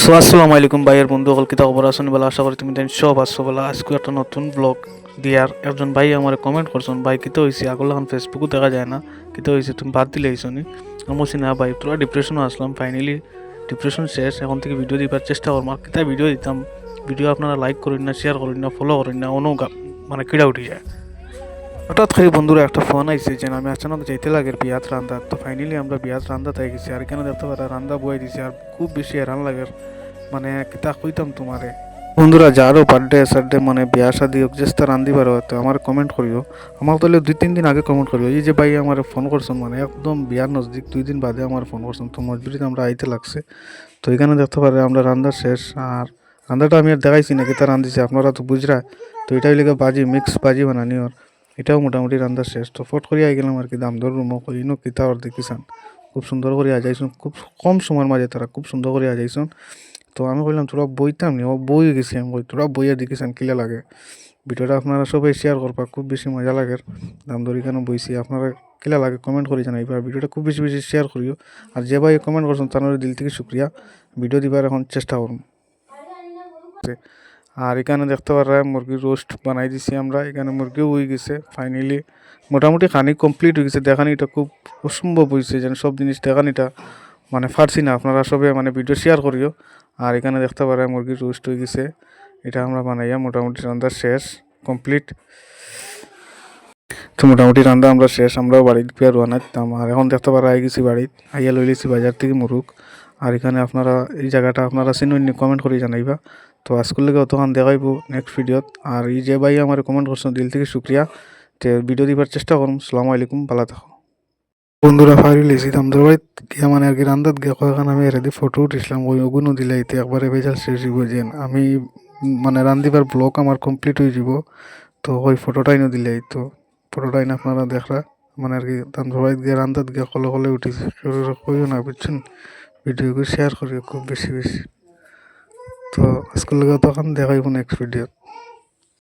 আসসালামু আলাইকুম ভাইয়ের বন্ধু সকল কিতা খবর আছেন বলে আশা করি তুমি সব আছো বলে আজকে একটা নতুন ব্লগ দিয়ার একজন ভাই আমার কমেন্ট করছেন ভাই কিতা হয়েছে আগল এখন ফেসবুকও দেখা যায় না কিতা হয়েছে তুমি বাদ দিলে আইসো নি আমি বলছি না ভাই তোরা ডিপ্রেশনও আসলাম ফাইনালি ডিপ্রেশন শেষ এখন থেকে ভিডিও দিবার চেষ্টা করবো আর কিতা ভিডিও দিতাম ভিডিও আপনারা লাইক করেন না শেয়ার করেন না ফলো করেন না অন্য মানে কিড়া উঠে যায় হঠাৎ করে বন্ধুরা একটা ফোন আইছে যে আমি আচানক যাইতে লাগে বিয়াত রান্দা তো ফাইনালি আমরা বিয়াত রান্দা তাই গেছি আর কেন দেখতে পারা রান্দা বয়ে দিছি আর খুব বেশি হেরান লাগে মানে কিতা কইতাম তোমারে বন্ধুরা যারও বার্থডে সার্থডে মানে বিয়া শাদি হোক চেষ্টা রান্ধিবার হয়তো আমার কমেন্ট করিও আমার তাহলে 2-3 দিন আগে কমেন্ট করিও এই যে ভাই আমার ফোন করছেন মানে একদম বিয়ার নজদিক 2 দিন বাদে আমার ফোন করছেন তো মজবুরিতে আমরা আইতে লাগছে তো এখানে দেখতে পারে আমরা রান্না শেষ আর রান্নাটা আমি আর দেখাইছি না কিতা রান্ধিছি আপনারা তো বুঝরা তো এটাই লেগে বাজি মিক্স বাজি বানানি ওর এটাও মোটামুটি রান্না শেষ তো ফট করিয়া গেলাম আর কি দাম দর রুমও করিনো কিতা ওর দেখিছান খুব সুন্দর করে আজাইছুন খুব কম সময়ের মাঝে তারা খুব সুন্দর করে আজাইছুন তো আমি বললাম তোরা বইতাম নি ও বই গেছি আমি বই তোরা বইয়া দেখিছেন কিলা লাগে ভিডিওটা আপনারা সবাই শেয়ার করবা খুব বেশি মজা লাগে দাম দরি কেন বইছি আপনারা কিলা লাগে কমেন্ট করে জানাইবা ভিডিওটা খুব বেশি বেশি শেয়ার করিও আর যে ভাই কমেন্ট করছেন তার দিল থেকে শুক্রিয়া ভিডিও দিবার এখন চেষ্টা করুন আর এখানে দেখতে পারা মুরগির রোস্ট বানাই দিছি আমরা এখানে মুরগিও হয়ে গেছে ফাইনালি মোটামুটি খানি কমপ্লিট হয়ে গেছে দেখানিটা খুব অসম্ভব হয়েছে যেন সব জিনিস দেখানিটা মানে পারছি না আপনারা সবে মানে ভিডিও শেয়ার করিও আর এখানে দেখতে পারা মুরগির রোস্ট হয়ে গেছে এটা আমরা বানাইয়া মোটামুটি রান্না শেষ কমপ্লিট তো মোটামুটি রান্না আমরা শেষ আমরাও বাড়ির পেয়ার বানাইতাম আর এখন দেখতে পারা আই গেছি বাড়িত আইয়া লই লিছি বাজার থেকে মুরুগ আর এখানে আপনারা এই জায়গাটা আপনারা চিনুন কমেন্ট করে জানাইবা তো আজকের লেগে অতক্ষণ দেখাইব নেক্সট ভিডিওত আর এই যে ভাই আমার কমেন্ট করছেন দিল থেকে শুক্রিয়া তো ভিডিও দিবার চেষ্টা করুন আসসালামু আলাইকুম ভালো থাকো বন্ধুরা ফাইল লেছি আমাদের বাড়িত গিয়া মানে আর কি রান্দাত গিয়া কয়েকখান আমি এর ফটো উঠিছিলাম ওই ওগুনও দিলে এতে একবারে ভেজাল শেষ হইব যেন আমি মানে রান্দিবার ব্লগ আমার কমপ্লিট হয়ে যাব তো ওই ফটোটাই ন দিলে তো ফটোটাই না আপনারা দেখরা মানে আর কি আমাদের বাড়িত গিয়া রান্দাত গিয়া কলে কলে উঠেছি কইও না বুঝছেন ভিডিওকে শেয়ার করিও খুব বেশি বেশি তো আজকের লগে তখন দেখাইব নেক্সট ভিডিও